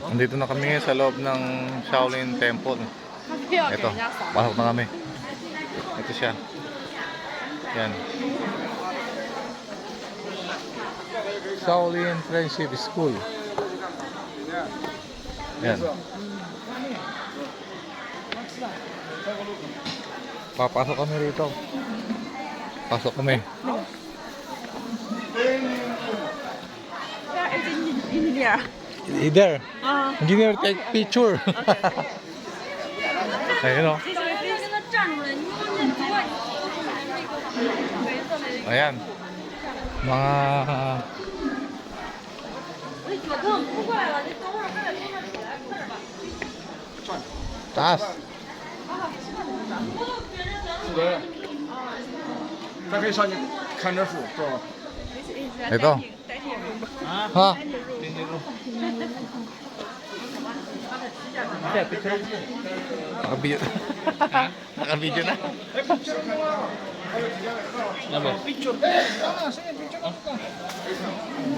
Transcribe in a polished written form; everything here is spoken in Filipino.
Nandito na kami ngayon sa loob ng Shaolin Temple. Ito, pasok na kami. Ito siya. Yan. Shaolin Friendship School. Yan. Papasok kami rito. Pasok kami. Either. Engineer, take picture. Ayun o. Ayan. Mga taas. 咱可以上去看这树，知道吗？ Ito. Ha? Nakabidyo. Nakabidyo na. Picture.